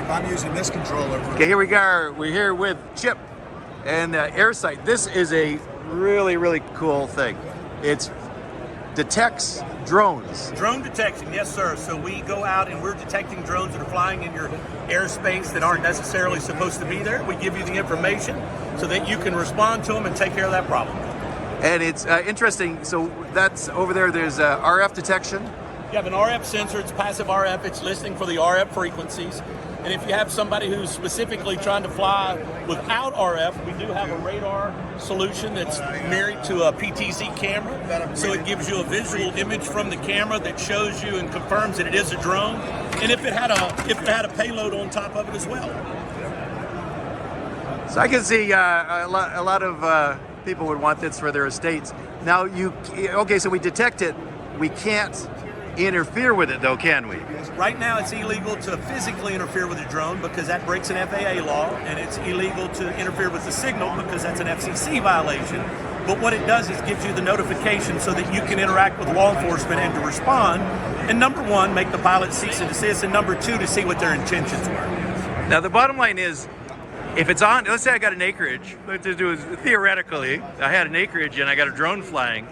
I'm using this controller. Okay, here we go. We're here with Chip and AirSight. This is a really, really cool thing. It detects drones. Drone detection, yes sir. So we go out and we're detecting drones that are flying in your airspace that aren't necessarily supposed to be there. We give you the information so that you can respond to them and take care of that problem. And it's interesting, so that's over there, there's RF detection. You have an RF sensor, it's passive RF, it's listening for the RF frequencies. And if you have somebody who's specifically trying to fly without RF, we do have a radar solution that's married to a PTZ camera. So it gives you a visual image from the camera that shows you and confirms that it is a drone. And if it had a payload on top of it as well. So I can see a lot of people would want this for their estates. Now okay, so we detect it. We can't interfere with it though, can we? Right now it's illegal to physically interfere with a drone because that breaks an FAA law, and it's illegal to interfere with the signal because that's an FCC violation. But what it does is gives you the notification so that you can interact with law enforcement and to respond. And number one, make the pilot cease and desist, and number two, to see what their intentions were. Now the bottom line is, if it's on, let's say I got an acreage, let's just do it theoretically, I had an acreage and I got a drone flying,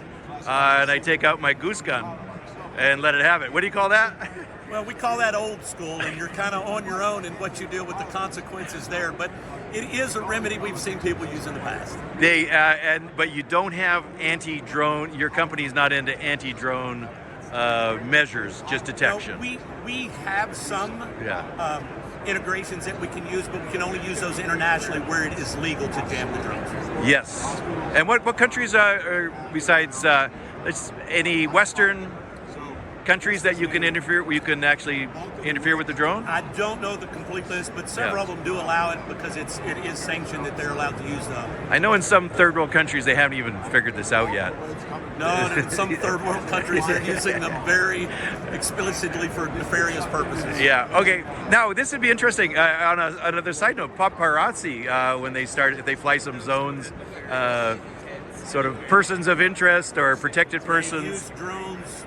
and I take out my goose gun and let it have it. What do you call that? Well, we call that old school, and you're kind of on your own in what you deal with the consequences there. But it is a remedy we've seen people use in the past. But you don't have anti-drone. Your company's not into anti-drone measures, just detection. No, we have some integrations that we can use, but we can only use those internationally where it is legal to jam the drones. Yes. And what countries are besides any Western countries that you can actually interfere with the drone? I don't know the complete list, but several of them do allow it because it is sanctioned that they're allowed to use them. I know in some third world countries they haven't even figured this out yet. No, and in some third world countries they're using them very explicitly for nefarious purposes. Yeah. Okay. Now this would be interesting. On another side note, paparazzi, when they fly some zones, sort of persons of interest or protected persons. They use drones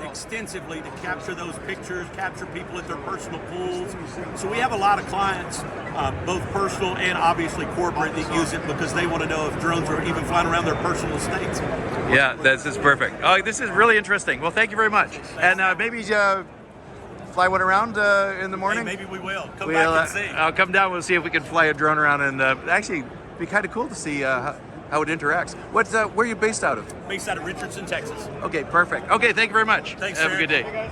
extensively to capture those pictures, capture people at their personal pools. So we have a lot of clients, both personal and obviously corporate, that use it because they want to know if drones are even flying around their personal estates. Yeah, this is perfect. Oh, this is really interesting. Well, thank you very much. And maybe fly one around in the morning? Hey, maybe we will. Come back and see. I'll come down. We'll see if we can fly a drone around, and actually be kind of cool to see how it interacts. Where are you based out of? Based out of Richardson, Texas. Okay, perfect. Okay, thank you very much. Thanks, Have sir. a good day.